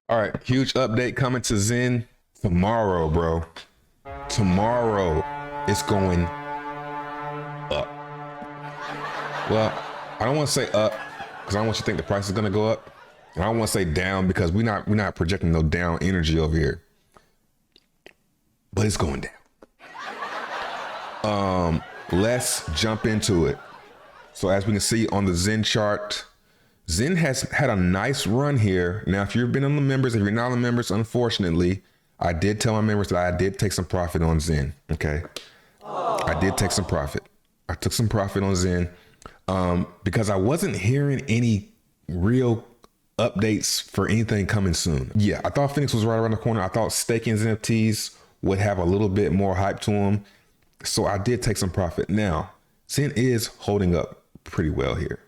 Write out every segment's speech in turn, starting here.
All right, huge update coming to Zen tomorrow, bro. Tomorrow it's going up. Well, I don't want to say up because I don't want you to think the price is going to go up. And I don't want to say down because we're not projecting no down energy over here. But it's going down. Let's jump into it. So as we can see on the Zen chart, Zen has had a nice run here. Now, if you've been on the members, if you're not on the members, unfortunately, I did tell my members that I did take some profit on Zen. Okay. I did take some profit. I took some profit on Zen because I wasn't hearing any real updates for anything coming soon. Yeah, I thought Phoenix was right around the corner. I thought staking NFTs would have a little bit more hype to them. So I did take some profit. Now, Zen is holding up pretty well here.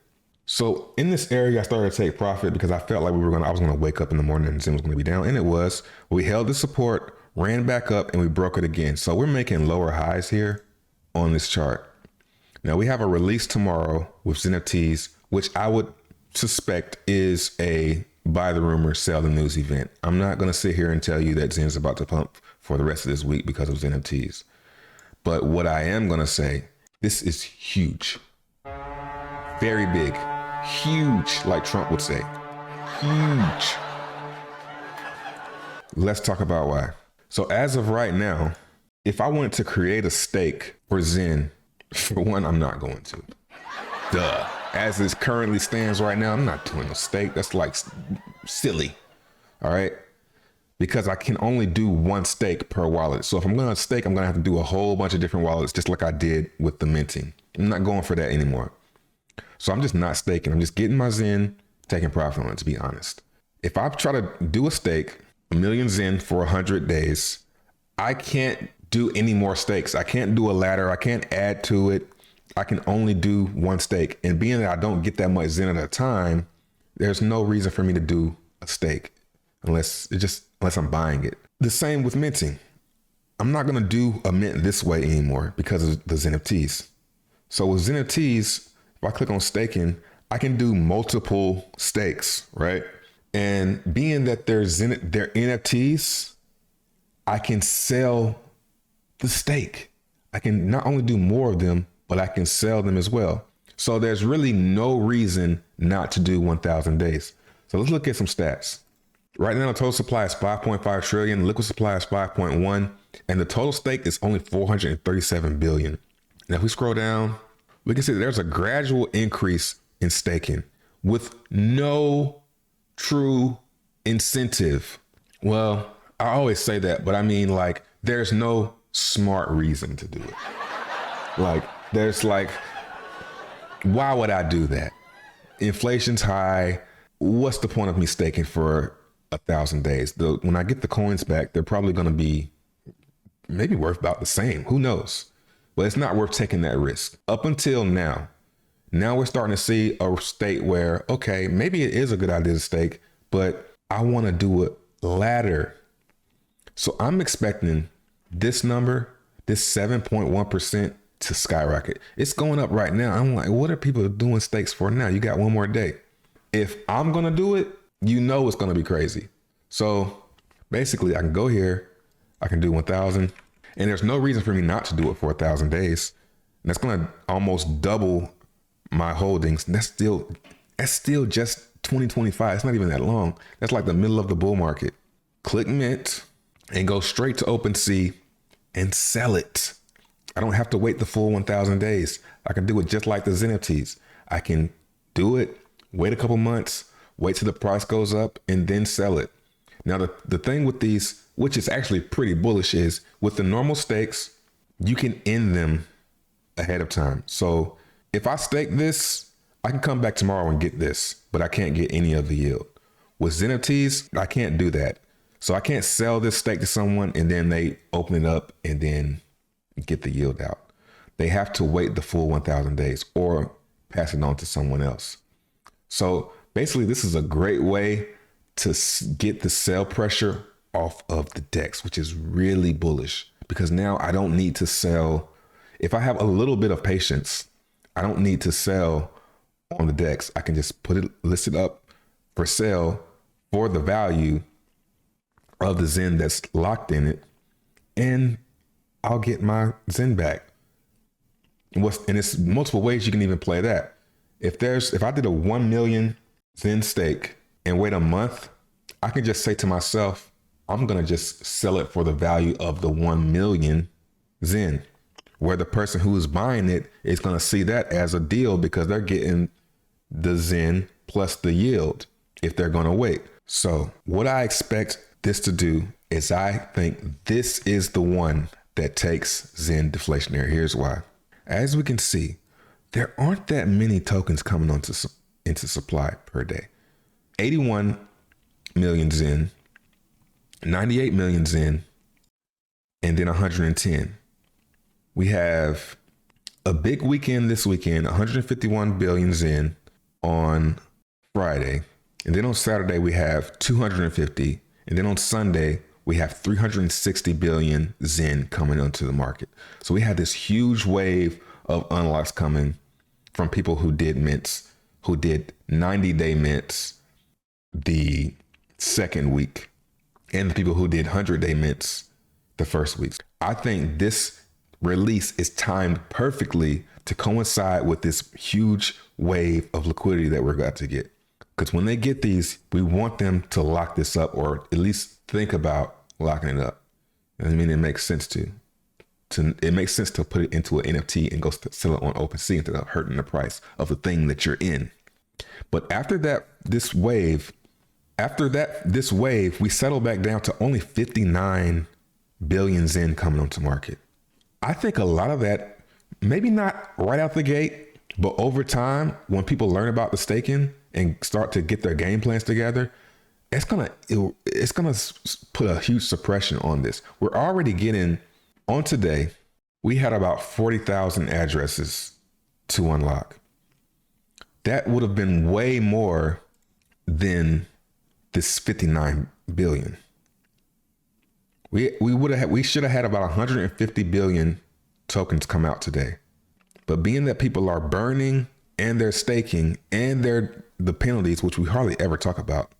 So in this area, I started to take profit because I felt like I was gonna wake up in the morning and Zen was gonna be down, and it was. We held the support, ran back up, and we broke it again. So we're making lower highs here on this chart. Now we have a release tomorrow with NFTs, which I would suspect is a buy the rumor, sell the news event. I'm not gonna sit here and tell you that Zen's about to pump for the rest of this week because of NFTs. But what I am gonna say, this is huge, very big. Huge, like Trump would say. Huge. Let's talk about why. So as of right now, if I wanted to create a stake for Zen, for one, I'm not going to. Duh. As it currently stands right now, I'm not doing a stake. That's like silly. All right. Because I can only do one stake per wallet. So if I'm going to stake, I'm going to have to do a whole bunch of different wallets, just like I did with the minting. I'm not going for that anymore. So I'm just not staking. I'm just getting my Zen, taking profit on it, to be honest. If I try to do a stake, 1,000,000 Zen for 100 days, I can't do any more stakes. I can't do a ladder. I can't add to it. I can only do one stake. And being that I don't get that much Zen at a time, there's no reason for me to do a stake unless I'm buying it. The same with minting. I'm not going to do a mint this way anymore because of the NFTs. So with NFTs, if I click on staking, I can do multiple stakes, right? And being that they're NFTs, I can sell the stake. I can not only do more of them, but I can sell them as well. So there's really no reason not to do 1,000 days. So let's look at some stats. Right now, the total supply is 5.5 trillion, the liquid supply is 5.1, and the total stake is only 437 billion. Now, if we scroll down, we can see that there's a gradual increase in staking with no true incentive. Well, I always say that, but I mean, like, there's no smart reason to do it. Why would I do that? Inflation's high. What's the point of me staking for 1,000 days? When I get the coins back, they're probably going to be maybe worth about the same. Who knows? But it's not worth taking that risk. Up until now we're starting to see a state where, okay, maybe it is a good idea to stake, but I want to do a ladder. So I'm expecting this number, this 7.1% to skyrocket. It's going up right now. I'm like, what are people doing stakes for now? You got one more day. If I'm going to do it, you know it's going to be crazy. So basically I can go here, I can do 1,000. And there's no reason for me not to do it for 1,000 days. And that's going to almost double my holdings. That's still just 2025. It's not even that long. That's like the middle of the bull market. Click mint and go straight to OpenSea and sell it. I don't have to wait the full 1,000 days. I can do it just like the NFTs. I can do it, wait a couple months, wait till the price goes up, and then sell it. Now, the thing with these, which is actually pretty bullish, is with the normal stakes, you can end them ahead of time. So if I stake this, I can come back tomorrow and get this, but I can't get any of the yield. With NFTs, I can't do that. So I can't sell this stake to someone and then they open it up and then get the yield out. They have to wait the full 1,000 days or pass it on to someone else. So basically, this is a great way to get the sell pressure off of the DEX, which is really bullish because now I don't need to sell. If I have a little bit of patience, I don't need to sell on the DEX. I can just list it up for sale for the value of the Zen that's locked in it, and I'll get my Zen back. And it's multiple ways you can even play that. If I did a 1 million Zen stake and wait a month, I can just say to myself, I'm going to just sell it for the value of the 1 million Zen, where the person who is buying it is going to see that as a deal because they're getting the Zen plus the yield if they're going to wait. So what I expect this to do is I think this is the one that takes Zen deflationary. Here's why. As we can see, there aren't that many tokens coming into supply per day. 81 million Zen, 98 million Zen, and then 110. We have a big weekend this weekend, 151 billion Zen on Friday. And then on Saturday, we have 250. And then on Sunday, we have 360 billion Zen coming onto the market. So we have this huge wave of unlocks coming from people who did mints, who did 90-day mints the second week, and the people who did 100-day mints the first week. I think this release is timed perfectly to coincide with this huge wave of liquidity that we're about to get. Because when they get these, we want them to lock this up, or at least think about locking it up. I mean, it makes sense to it makes sense to put it into an NFT and go sell it on OpenSea instead of hurting the price of the thing that you're in. But after this wave, we settle back down to only 59 billion Zen coming onto market. I think a lot of that, maybe not right out the gate, but over time, when people learn about the staking and start to get their game plans together, it's gonna put a huge suppression on this. We're already getting, on today, we had about 40,000 addresses to unlock. That would have been way more than this 59 billion. We should have had about 150 billion tokens come out today. But being that people are burning and they're staking and the penalties, which we hardly ever talk about,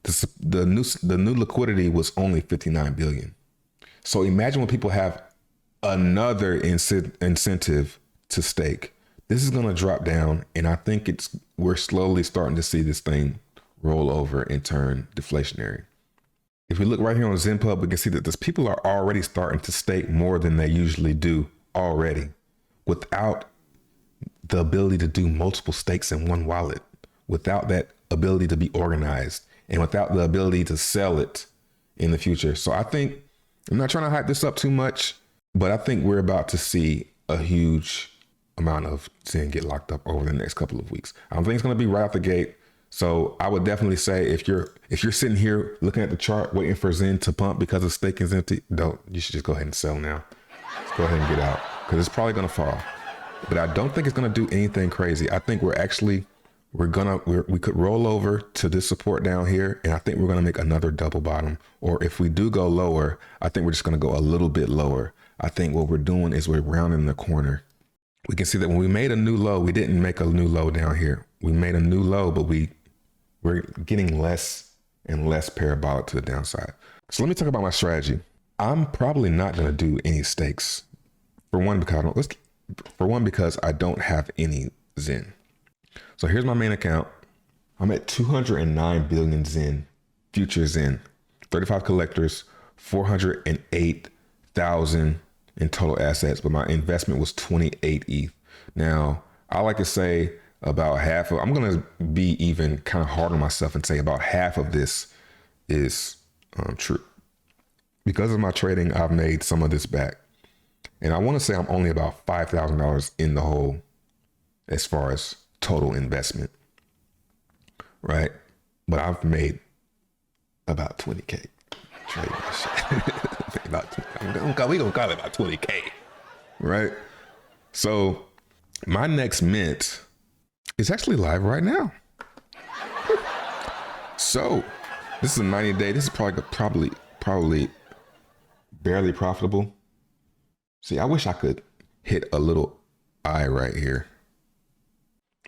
the new liquidity was only 59 billion. So imagine when people have another incentive to stake. This is going to drop down, and I think we're slowly starting to see this thing roll over and turn deflationary. If we look right here on ZenPub, we can see that these people are already starting to stake more than they usually do already, without the ability to do multiple stakes in one wallet, without that ability to be organized, and without the ability to sell it in the future. So I think, I'm not trying to hype this up too much, but I think we're about to see a huge amount of Zen get locked up over the next couple of weeks. I don't think it's going to be right out the gate. So I would definitely say if you're sitting here looking at the chart waiting for Zen to pump because the stake is empty, you should just go ahead and sell now. Just go ahead and get out, because it's probably going to fall. But I don't think it's going to do anything crazy. I think we could roll over to this support down here, and I think we're going to make another double bottom. Or if we do go lower, I think we're just going to go a little bit lower. I think what we're doing is we're rounding the corner. We can see that when we made a new low, we didn't make a new low down here. We made a new low, but we're getting less and less parabolic to the downside. So let me talk about my strategy. I'm probably not going to do any stakes. For one, because I don't have any Zen. So here's my main account. I'm at 209 billion Zen, future Zen, 35 collectors, 408,000 in total assets, but my investment was 28 ETH. Now, I like to say about half of, I'm going to be even kind of hard on myself and say about half of this is true. Because of my trading, I've made some of this back. And I want to say I'm only about $5,000 in the hole as far as total investment, right? But I've made about 20K trading this shit. We gonna call it about 20K, right? So my next mint is actually live right now. So this is a 90-day. This is probably barely profitable. See, I wish I could hit a little eye right here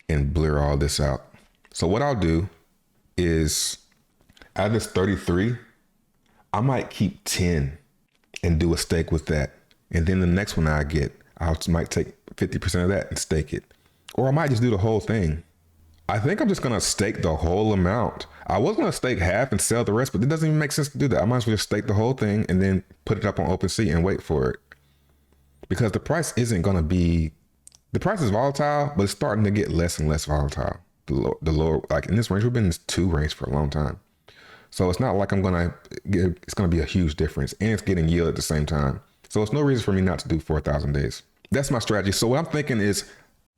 and blur all this out. So what I'll do is out of this 33, I might keep 10 and do a stake with that. And then the next one I might take 50% of that and stake it. Or I might just do the whole thing. I think I'm just going to stake the whole amount. I was going to stake half and sell the rest, but it doesn't even make sense to do that. I might as well just stake the whole thing and then put it up on OpenSea and wait for it. Because the price isn't going to be, the price is volatile, but it's starting to get less and less volatile. The lower, like in this range, we've been in this 2 range for a long time. So it's not like it's going to be a huge difference, and it's getting yield at the same time. So it's no reason for me not to do 4,000 days. That's my strategy. So what I'm thinking is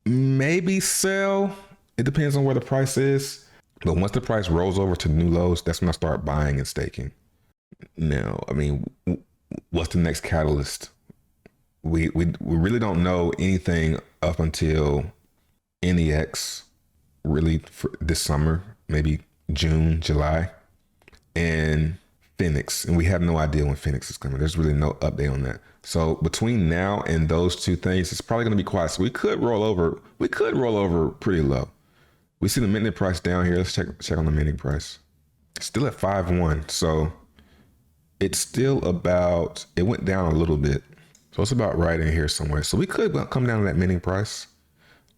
maybe sell. It depends on where the price is. But once the price rolls over to new lows, that's when I start buying and staking. Now, I mean, what's the next catalyst? We really don't know anything up until NEX, really for this summer, maybe June, July, and Phoenix. And we have no idea when Phoenix is coming. There's really no update on that. So between now and those 2 things, it's probably going to be quiet. So we could roll over. We could roll over pretty low. We see the minute price down here. Let's check on the minute price. It's still at 5.1. So it's still about, it went down a little bit. So it's about right in here somewhere. So we could come down to that minute price.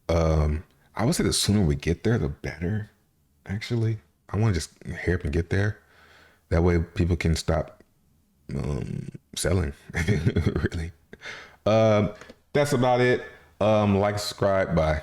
I would say the sooner we get there, the better, actually. I want to just hurry up and get there. That way people can stop selling, really. That's about it. Like, subscribe, bye.